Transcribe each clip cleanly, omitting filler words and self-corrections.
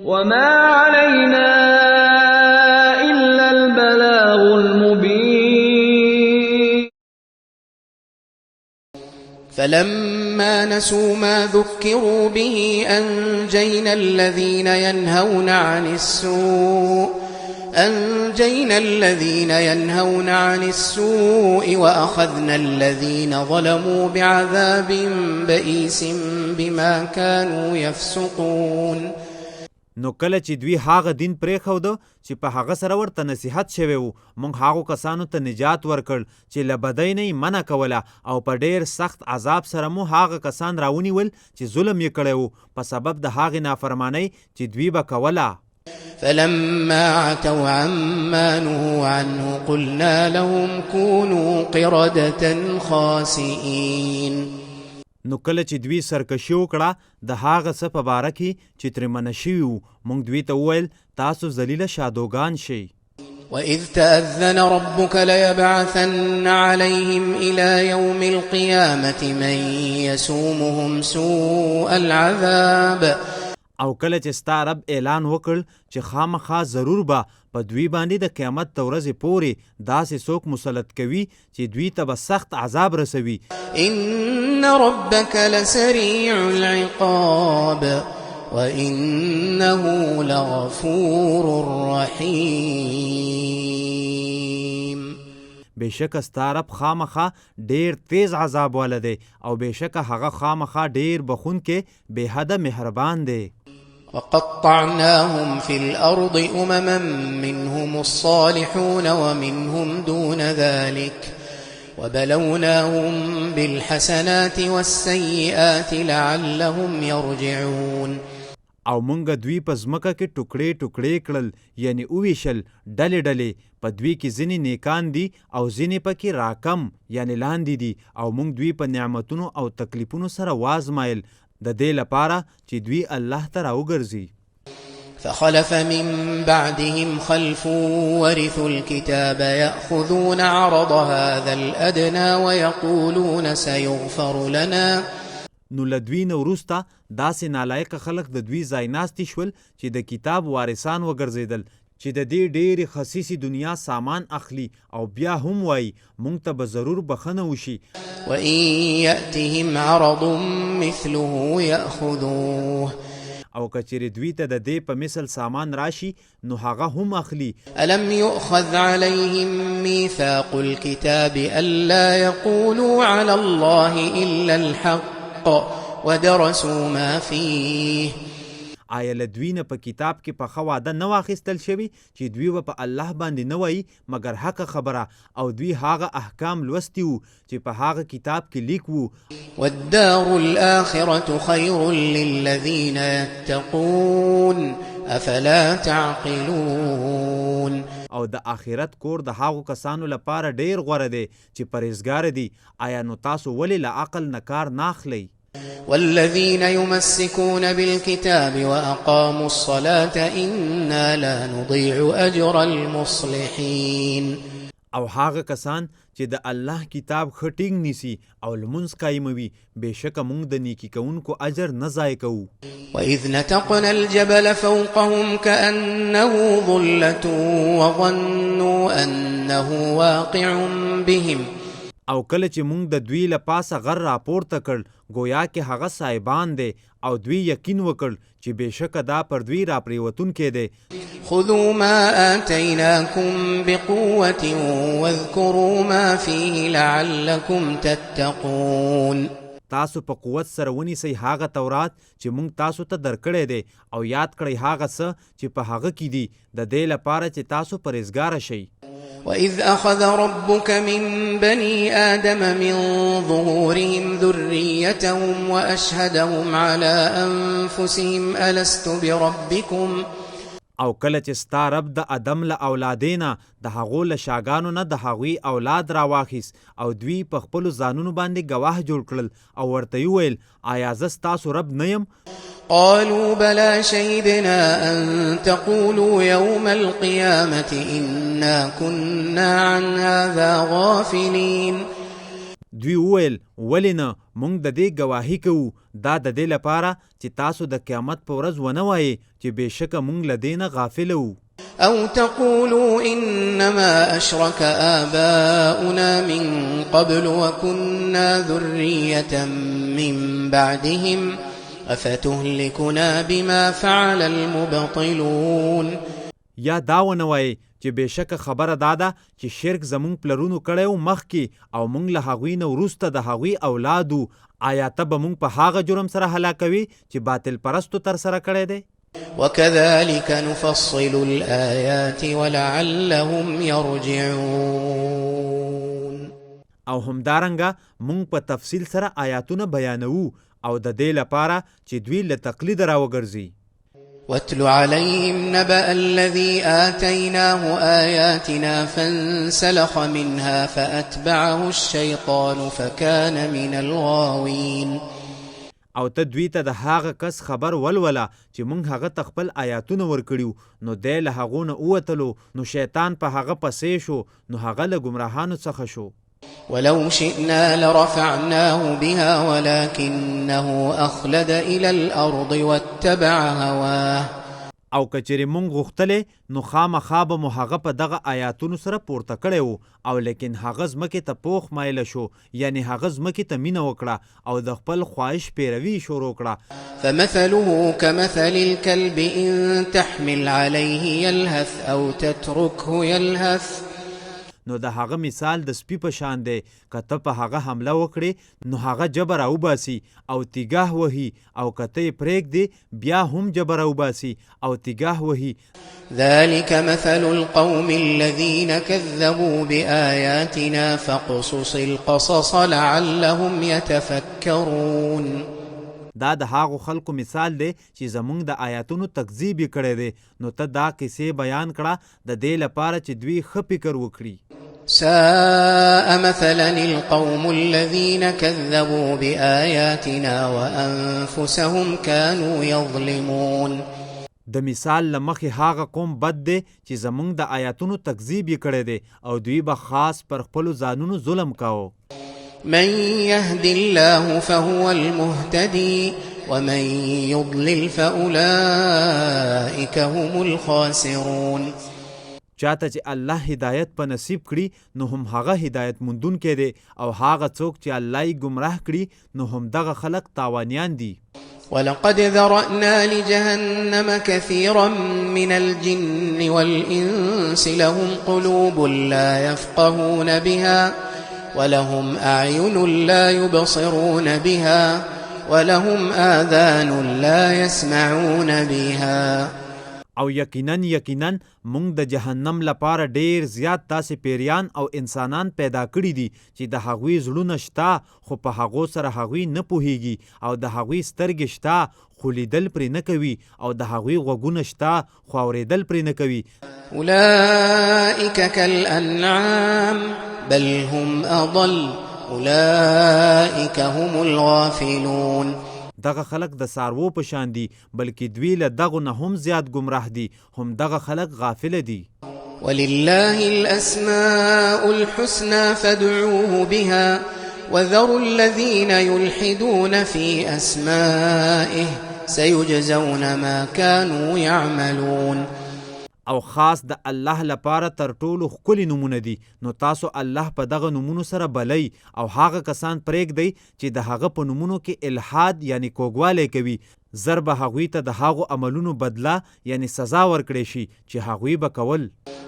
وما علينا إلا البلاغ المبين فلما نسوا ما ذكروا به أنجينا الذين ينهون عن السوء وأخذنا الذين ظلموا بعذاب بئيس بما كانوا يفسقون. نو کله چې دوی هغه دین پرېښوده چې په هغه سره ورته نصیحت شوی و، موږ هغو کسانو ته نجات ورکړ چې له بدۍ نه یې منع کوله، او په ډېر سخت عذاب سره مو هغه کسان راونیول چې ظلم یې کړی و په سبب د هغې نافرمانۍ چې دوی به کوله. فلما عتوا عما نهوا عنه قلنا لهم كونوا قردة خاسئين. نو کله چې دوی سرکشي وکړه د هغه څه په باره کې چې ترې منع شوي وو، موږ دوی ته وویل تاسو ذلیله شادوګان شئ. وإذ تأذن ربك ليبعثن عليهم إلى يوم القيامة من يسومهم سوء العذاب. او کله چې ستا رب اعلان وکړ چې خامخا ضرور به په دوی باندې د قیامت د ورځې پورې داسې څوک مسلط کوي چې دوی ته به سخت عذاب رسوي. إن ربك لسريع العقاب وإنه لغفور رحيم. بېشکه ستا رب خامخا ډېر تیز عذاب والا دی، او بېشکه هغه خامخا ډېر بخونکی بې حده مهربان دی. وقطعناهم في الأرض أمما منهم الصالحون ومنهم دون ذلك وبلوناهم بالحسنات والسيئات لعلهم يرجعون. او مونږ دوی په ځمکه کې ټوکړې ټوکړې کړل، یعنی اوویشل ډلې ډلې. په دوی کې ځینې نیکان دي او ځینې پکې راکم یعنی لاندې دي، او مونږ دوی په نعمتونو او تکلیفونو سره وازمایل د دې لپاره چې دوی الله ته راوګرځي. فخلف من بعدهم خلف ورثوا الكتاب يأخذون عرض هذا الأدنى ويقولون سيغفر لنا. نو له دوی نه وروسته داسې نالایقه خلک د دوی ځای ناستي شول چې د کتاب وارثان وګرځېدل چې د دې ډېرې خصیصې دنیا سامان اخلي، او بیا هم وایي موږ ته به ضرور بخښنه وشي. وإن يأتهم عرض مثله يأخذوه. او کچېرې دوی ته د دې په مثل سامان راشي نو هغه هم اخلي. ألم يؤخذ عليهم ميثاق الكتاب ألا يقولوا على الله إلا الحق ودرسوا ما فيه. آیا له دوی نه په کتاب کې پخه واده نه واخیستل شوي چې دوی به په الله باندې نه وایي مګر حق خبره، او دوی هغه احکام لوستي وو چې په هغه کتاب کې لیک وو. والدار الآخرة خير للذين يتقون أفلا تعقلون. او د آخرت کور د هغو کسانو لپاره ډیر غوره دی چې پرهیزګار دي. آیا نو تاسو ولې له عقل نه کار نه اخلئ؟ والذين يمسكون بالكتاب وأقاموا الصلاة إنا لا نضيع أجر المصلحين. او هغه کسان چې د الله کتاب ښه ټینګ نیسي او لمونځ قایموي، بېشکه موږ د نیکي کوونکو اجر نه ضایع کوو. وإذ نتقنا الجبل فوقهم كأنه ظلة وظنوا أنه واقع بهم. او کله چې موږ د دوی له پاسه غر راپورته کړ گویا کې هغه صاحبان دی، او دوی یقین وکړ چې بېشکه دا پر دوی راپریوتونکی دی. خذوا ما آتيناكم بقوة واذكروا ما فيه لعلكم تتقون. تاسو په قوت سره ونیسئ هغه تورات چې موږ تاسو ته درکړی دی، او یاد کړئ هغه څه چې په هغه کې دي د دې لپاره چې تاسو پرهیزګاره شئ. وإذ أخذ ربك من بني آدم من ظهورهم ذريتهم وأشهدهم على أنفسهم ألست بربكم. او کله چې ستا رب د ادم له اولادینا د هغو له شاګانو نه د هغوی اولاد راواخیست، او دوی په خپلو ځانونو باندې ګواه جوړ کړل، او ورته یې وویل آیا زه ستاسو رب نه یم؟ قالوا بلى شهدنا أن تقولوا يوم القيامة إنا كنا عن هذا غافلين. دوی وویل ولې نه، موږ د دې ګواهي کوو، دا د دې لپاره چې تاسو د قیامت په ورځ ونه وایئ چې بېشکه موږ له دې نه غافله وو. أو تقولوا إنما أشرك آباؤنا من قبل وكنا ذرية من بعدهم أفتهلكنا بما فعل المبطلون. یا دا ونه وایي چې بېشکه خبره دا ده چې شرک زموږ پلرونو کړی و مخکې او موږ له هغوی نه وروسته د هغوی اولادو، آیا ته به موږ په هغه جرم سره هلاکوي چې باطل پرستو ترسره کړی دی؟ وكذلك نفصل الآيات ولعلهم يرجعون. او همدارنګه موږ په تفصیل سره آیاتونه بیانوو او د دې لپاره چې دوی له تقلید راوګرځي. واتل عليهم نبأ الذي آتيناه آياتنا فانسلخ منها فأتبعه الشيطان فكان من الغاوين. او ته دوی ته د هغه کس خبر ولوله چې موږ هغه ته خپل آیاتونه ورکړیو، نو دی له هغو نه ووتلو، نو شیطان په هغه پسې شو، نو هغه له ګمراهانو څخه شو. ولو شئنا لرفعناه بها ولكنه أخلد إلى الأرض واتبع هواه. او کچری مونږ غوښتلې نو خامخا به مو هغه په دغه آیاتونو سره پورته کړی و، او لیکن هغه ځمکې ته پوخ مایله شو، یعنی هغه ځمکې ته مینه وکړه او د خپل خواهش پیروي شروع کړه. فمثله كمثل الكلب إن تحمل عليه يلهث أو تتركه يلهث. نو د هغه مثال د سپي په شان دی، که ته په هغه حمله وکړې نو هغه جبر راوباسي او تیګاه وهي، او که ته یې پرېږدې بیا هم جبر راوباسي او تیګاه وهي. ذلك مثل القوم الذين كذبوا بآياتنا فاقصص القصص لعلهم يتفكرون. دا د هغو خلکو مثال دی چې زموږ د آیاتونو تکذیب یې کړی دی، نو ته دا کیسې بیان کړه د دې لپاره چې دوی ښه فکر وکړي. ساء مثلا القوم الذين كذبوا بآياتنا وأنفسهم كانوا يظلمون. د مثال له مخې هغه قوم بد دی چې زموږ د آیاتونو تکذیب یې کړی دی او دوی به خاص پر خپلو ځانونو ظلم کاوه. من يهد الله فهو المهتدي ومن يضلل فأولئك هم الخاسرون. چاته چې الله هدایت په نصیب کړي نو هم هغه هدایت موندونکی دی، او هغه څوک چې الله یې ګمراه کړي نو هم دغه خلق تاوانیان دي. ولقد ذرأنا لجهنم كثيرا من الجن والإنس لهم قلوب لا يفقهون بها ولهم أعين لا يبصرون بها ولهم آذان لا يسمعون بها. او یقینا موږ د جهنم لپاره ډیر زیات داسې پیریان او انسانان پیدا کړي دي چې د هغوی زړونه شته خو په هغو سره هغوی نه پوهیږي، او د هغوی سترګې شته خو لیدل پرې نه کوي، او د هغوی غوږونه شته خو اورېدل پرې نه کوي. أولئك كالأنعام بل هم أضل أولئك هم الغافلون. دغه خلق د څاروو په شان دي، بلکې دوی له دغو نه هم زیات ګمراه دي، هم دغه خلق غافله دي. ولله الأسماء الحسنى فادعوه بها وذروا الذين يلحدون في أسمائه سيجزون ما كانوا يعملون. او خاص د الله لپاره تر ټولو ښکلي نومونه دي، نو تاسو الله په دغه نومونو سره بلئ، او هغه کسان پرېږدئ چې د هغه په نومونو کې الحاد یعنی کوږوالی کوي، زر به هغوی ته د هغو عملونو بدله یعنی سزا ورکړی شي چې هغوی به کول.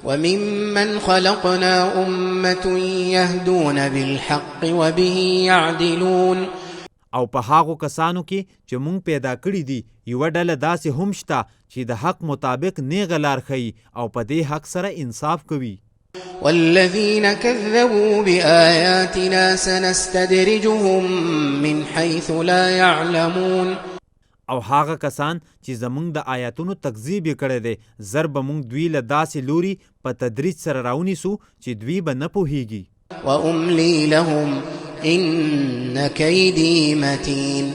وممن خلقنا أمة يهدون بالحق وبه يعدلون. او په هغو کسانو کې چې مونږ پیدا کړي دي یوه ډله داسې هم شته چې د حق مطابق نیغه لار ښیي او په دې حق سره انصاف کوي. والذين كذبوا بآياتنا سنستدرجهم من حيث لا يعلمون. او هغه کسان چې زمونږ د آیاتونو تکذیب یې کړی دی، زر به مونږ دوی له داسې لوري په تدریج سره راونیسو چې دوی به نه پوهیږي. وأملي لهم إن كيدي متين.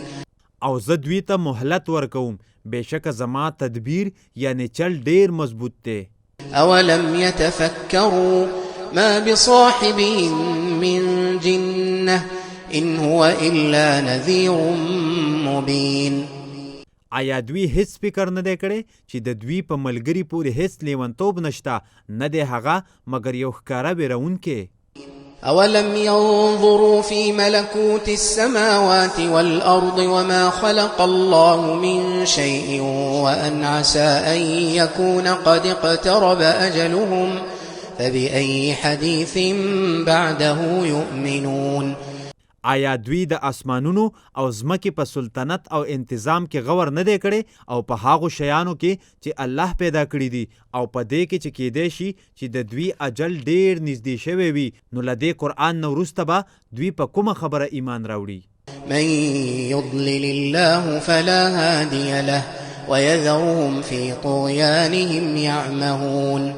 او زه دوی ته مهلت ورکوم، بېشکه زما تدبیر یعنی چل ډیر مضبوط دی. أولم يتفكروا ما بصاحبهم من جنة إن هو إلا نذير مبين. آیا دوی هیڅ فکر نه دی کړی چې د دوی په ملګري پورې هیڅ لیونتوب نشته، نه دی هغه مګر یو ښکاره ویرونکی. أولم ينظروا في ملكوت السماوات والأرض وما خلق الله من شيء وأن عسى أن يكون قد اقترب أجلهم فبأي حديث بعده يؤمنون. آیا دوی د اسمانونو او ځمکې په سلطنت او انتظام کې غور نه دی کړی او په هغو شیانو کې چې الله پیدا کړي دي او په دې کې چې کیدای شي چې د دوی اجل ډیر نږدې شوی وي، نو له دې قرآن نه وروسته به دوی په کومه خبره ایمان راوړي؟ من يضلل الله فلا هادي له ويذرهم في طغيانهم يعمهون.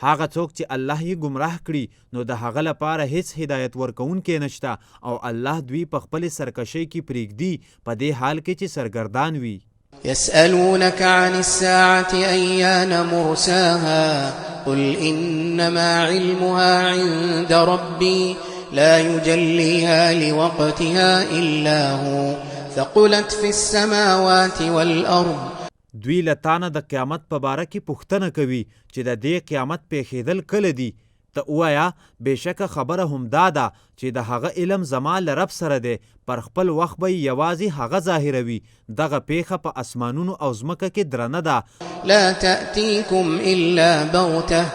هغه څوک چې الله یې ګمراه کړي نو د هغه لپاره هیڅ هدایت ورکوونکی نشته او الله دوی په خپل سرکشۍ کې پرېږدي په دې حال کې چې سرګردان وي. يسألونك عن الساعة أيان مرساها قل إنما علمها عند ربي لا يجليها لوقتها إلا هو ثقلت في السماوات والأرض. دوی لتانه د قیامت په باره کې پوښتنه کوي چې د دې قیامت پیښېدل کله دي؟ ته ووایه بېشکه خبره همدا ده چې د هغه علم زما له رب سره دی، پر خپل وخت به یوازې هغه ظاهروي. دغه پیښه په اسمانونو او ځمکه کې درنه ده. لا تأتيكم إلا بغتة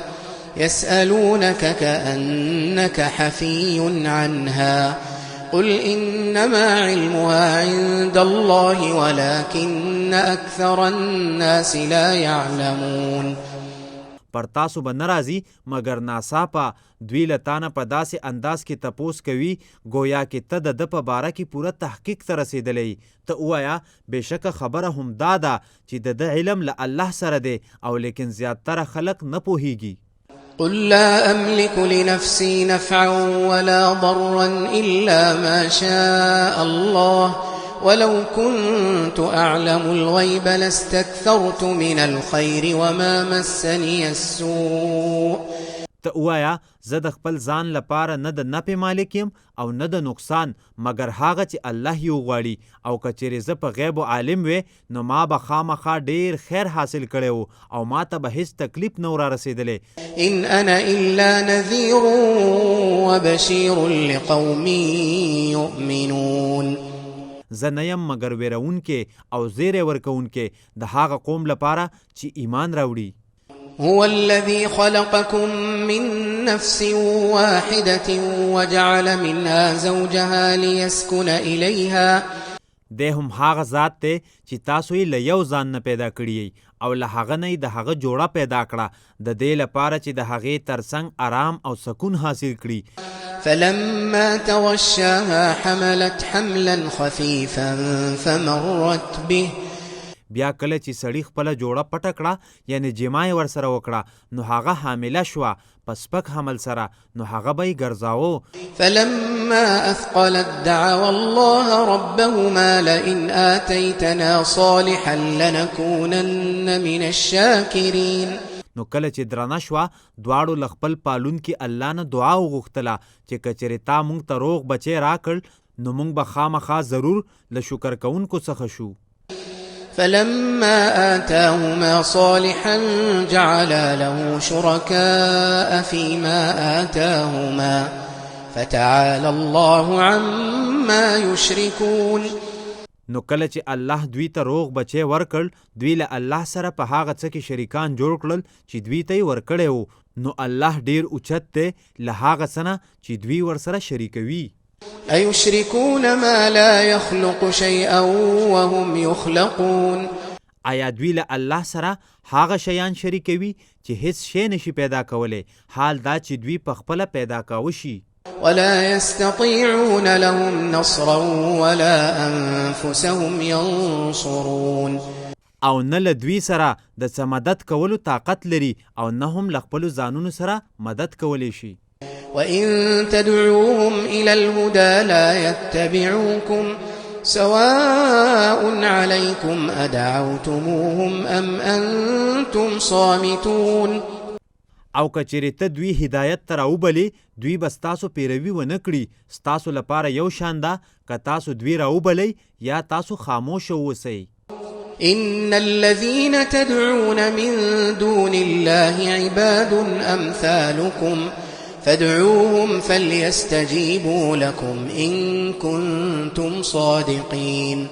يسألونك كأنك حفي عنها قل إنما علمها عند الله ولكن أكثر الناس لا يعلمون. پر تاسو به نه راځي مګر ناڅاپه دوی له تانه په داسې انداز کې تپوس کوي ګویا کې ته د ده په باره کې پوره تحقیق ته رسېدلی. ته ووایه بېشکه خبره همدا ده چې د ده علم له الله سره دی او لیکن زیاتره خلق نه پوهیږي. قل لا أملك لنفسي نفعا ولا ضرا إلا ما شاء الله ولو كنت أعلم الغيب لاستكثرت من الخير وما مسني السوء. ته ووایه زه د خپل ځان لپاره نه د نفع مالک یم او نه د نقصان مګر هغه چې الله یې وغواړي، او که چیرې زه په غیب عالم وې نو ما به خامخا ډیر خیر حاصل کړی و او ما ته به هیڅ تکلیف نه را رسېدلی. إن أنا إلا نذير وبشير لقوم يؤمنون. زه نه یم مګر ویرونکی او زیری ورکوونکی د هغه قوم لپاره چې ایمان راوړي. هو الذي خلقكم من نفس واحدة وجعل منها زوجها ليسكن إليها. دی هم هغه ذات دی چې تاسو یې له یو ځان نه پیدا کړی او له هغه نه د هغه جوړه پیدا کړه د دې لپاره چې د هغې ترڅنګ آرام او سکون حاصل کړي. فلما توشاها حملت حملا خفيفا فمرت به. بیا کله چې سړي خپله جوړه پټه کړه یعنی جما یې ورسره وکړه نو هغه حامله شوه په سپک حمل سره، نو هغه به یې ګرځاوه. فلما أثقلت دعوا الله ربهما لئن آتيتنا صالحا لنكونن من الشاكرين. نو کله چې درنه شوه دواړو له خپل پالونکي الله نه دعا وغوښتله چې که چېرې تا موږ ته روغ بچی راکړ نو موږ به خامخا ضرور له شکر کوونکو څخه شو. فلما آتاهما صالحا جعلا له شركاء فيما آتاهما فتعالى الله عما يشركون. نو کله چې الله دوی ته روغ بچی ورکړ دوی له الله سره په هغه څه کې شریکان جوړ کړل چې دوی ته یې ورکړی و، نو الله ډیر اوچت دی له هغه څه نه چې دوی ورسره شریکوي. أيشركون ما لا يخلق شيئا وهم يخلقون. آیا دوی له الله سره هغه شیان شریکوي چې هیڅ شی نشي پیدا کولی، حال دا چې دوی په خپله پیدا کاوه شي. ولا يستطيعون لهم نصرا ولا أنفسهم ينصرون. او نه له دوی سره د څه مدد کولو طاقت لري او نه هم له خپلو ځانونو سره مدد کولی شي. وإن تدعوهم إلى الهدى لا يتبعوكم سواء عليكم أدعوتموهم أم أنتم صامتون. او که چیرې ته دوی هدایت ته راوبلې دوی به ستاسو پیروي ونه کړي ستاسو لپاره یو شان ده که تاسو دوی راوبلئ یا تاسو خاموشه اوسئ. إن الذين تدعون من دون الله عباد أمثالكم فادعوهم فليستجيبوا لكم إن كنتم صادقين.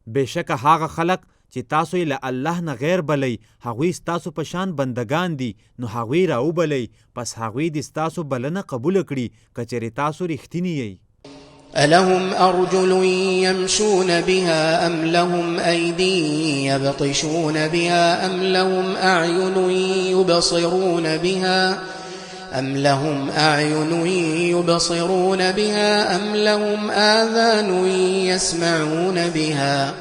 بشکه هغه خلق چې تاسو یې له الله نه غیر بلئ هغوی ستاسو په شان بندگان دي نو هغوی راوبلئ پس هغوی د ستاسو بلنه قبوله کړي که چیرې تاسو رښتیني یئ. ألهم أرجل يمشون بها أم لهم أيدي يبطشون بها أم لهم أعين يبصرون بها أم لهم لهم آذان يسمعون بها.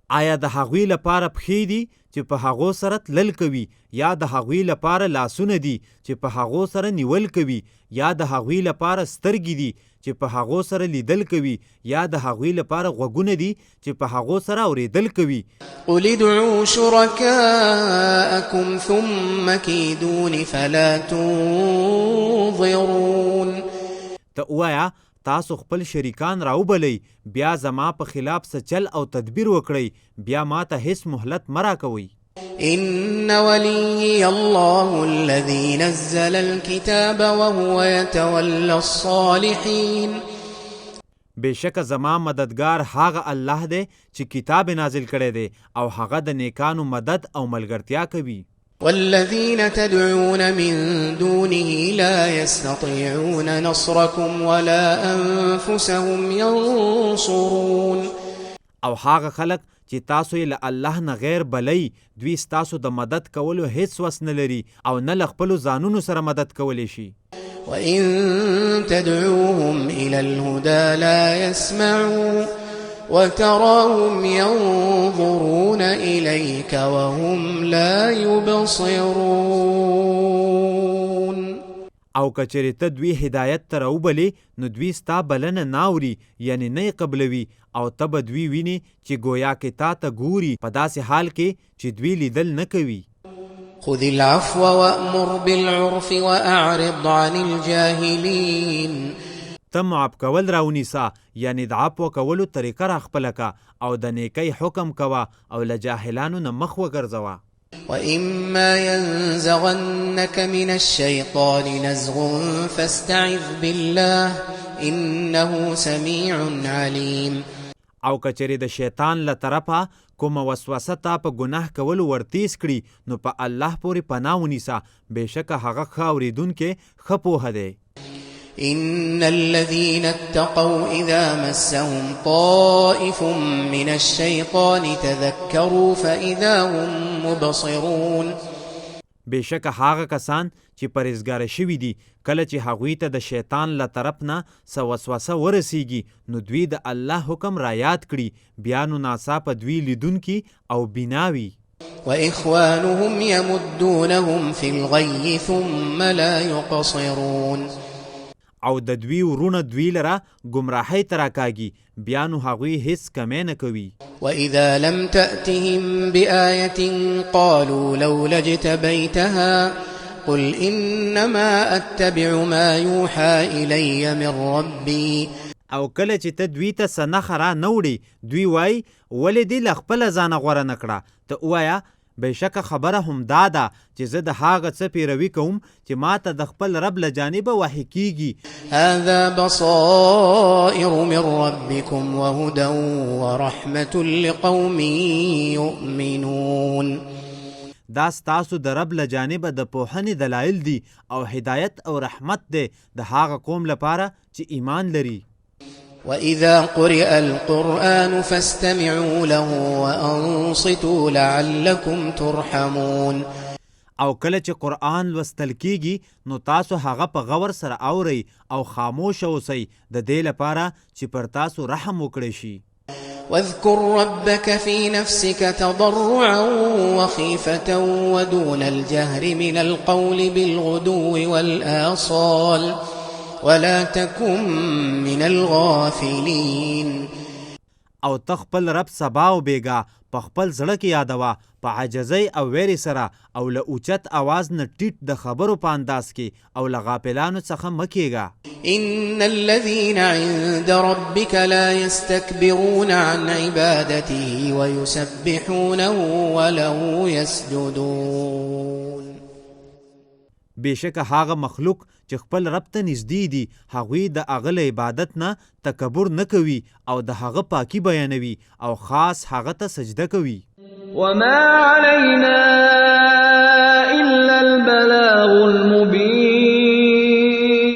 آیا د هغوی لپاره پښې دي چې په هغو سره تلل کوي یا د هغوی لپاره لاسونه دي چې په هغو سره نیول کوي یا د هغوی لپاره سترګې دي چې په هغو سره لیدل کوي یا د هغوی لپاره غوږونه دي چې په هغو سره اوریدل کوي. قل ادعوا شركاءكم ثم كيدون فلا تنظرون. ته ووایه تاسو خپل شریکان راوبلئ بیا زما په خلاف څه چل او تدبیر وکړئ بیا ما ته هیڅ مهلت مه راکوئ. إن وليي الله الذي نزل الكتاب وهو يتولى الصالحين. بشک زما مددگار هغه الله دی چې کتاب نازل کړی دی او هغه د نیکانو مدد او ملګرتیا کوي. والذين تدعون من دونه لا يستطيعون نصركم ولا أنفسهم ينصرون. او هغه خلق چې تاسو یې له الله نه غیر بلئ دوی ستاسو د مدد کولو هیڅ وس نه لري او نه له خپلو ځانونو سره مدد کولی شي. وإن تدعوهم إلى الهدى لا يسمعوا وتراهم ينظرون إليك وهم لا يبصرون. او که چیرې ته دوی هدایت ته راوبلې نو دوی ستا بلنه ناوري یعنی نه قبلوي او ته به دوی ویني چې گویا کې تا ته ګوري په داسې حال کې چې دوی لیدل نه کوي. خذ العفو وأمر بالعرف وأعرض عن الجاهلين. ته معاف کول راونیسا یعنی د عفو کولو طریقه راخپله که او د نیکۍ حکم کوه او له جاهلانو نه مخ وګرځوه. وإما ينزغنك من الشيطان نزغ فاستعذ بالله إنه سميع عليم. او کچری د شیطان له طرفه کومه وسوسه تا په ګناه کولو ورتیز کړي نو په الله پورې پناه ونیسه بېشکه هغه ښه اورېدونکی ښه پوهه دی. إن الذين اتقوا إذا مسهم طائف من الشيطان تذكروا فإذا هم مبصرون. بېشکه هغه کسان چې پرهیزګاره شوي دي کله چې هغوی ته د شیطان له طرف نه څه وسوسه ورسیږي نو دوی د الله حکم را یاد کړي بیا نو ناڅاپه دوی لیدونکي او بیناوي. وإخوانهم يمدونهم في الغي ثم لا يقصرون. او د دوی ورونه دوی لره ګمراهۍ ته راکاږي بیا نو هغوی هیڅ کمی نه کوي. وإذا لم تأتهم بآية قالوا لولا اجتبيتها قل إنما أتبع ما يوحى إلي من ربي. او کله چې ته دوی ته څه نښه را نه وړې دوی وایي ولې دې له خپله ځانه غوره نه کړه. ته ووایه بېشکه خبره همدا ده چې زه د هغه څه پیروي کوم چې ما ته د خپل رب له جانبه وحی کیږي. هذا بصائر من ربكم وهدى ورحمة لقوم يؤمنون. دا ستاسو د رب له جانبه د پوهنې دلایل دي او هدایت او رحمت دی د هغه قوم لپاره چې ایمان لري. وإذا قرئ القرآن فاستمعوا له وأنصتوا لعلكم ترحمون. او کله چې قرآن لوستل کیږي نو تاسو هغه په غور سره اورئ او خاموش اوسئ د دې لپاره چې پر تاسو رحم وکړی شي. واذكر ربك في نفسك تضرعا وخيفة ودون الجهر من القول بالغدو والآصال ولا تكن من الغافلين. او تخپل رب سبا او بیگا په خپل زړه کې یادوه په عاجزۍ او ویرې سره او له اوچت اواز نه ټیټ د خبرو په انداز کې او له غافلانو څخه مه کیږه. إن الذين عند ربك لا يستكبرون عن عبادته ويسبحونه وله يسجدون. بېشکه هغه مخلوق چې خپل رب ته نږدې دي هغوی د هغه له عبادت نه تکبر نه کوي او د هغه پاکي بیانوي او خاص هغه ته سجده کوي. وما علينا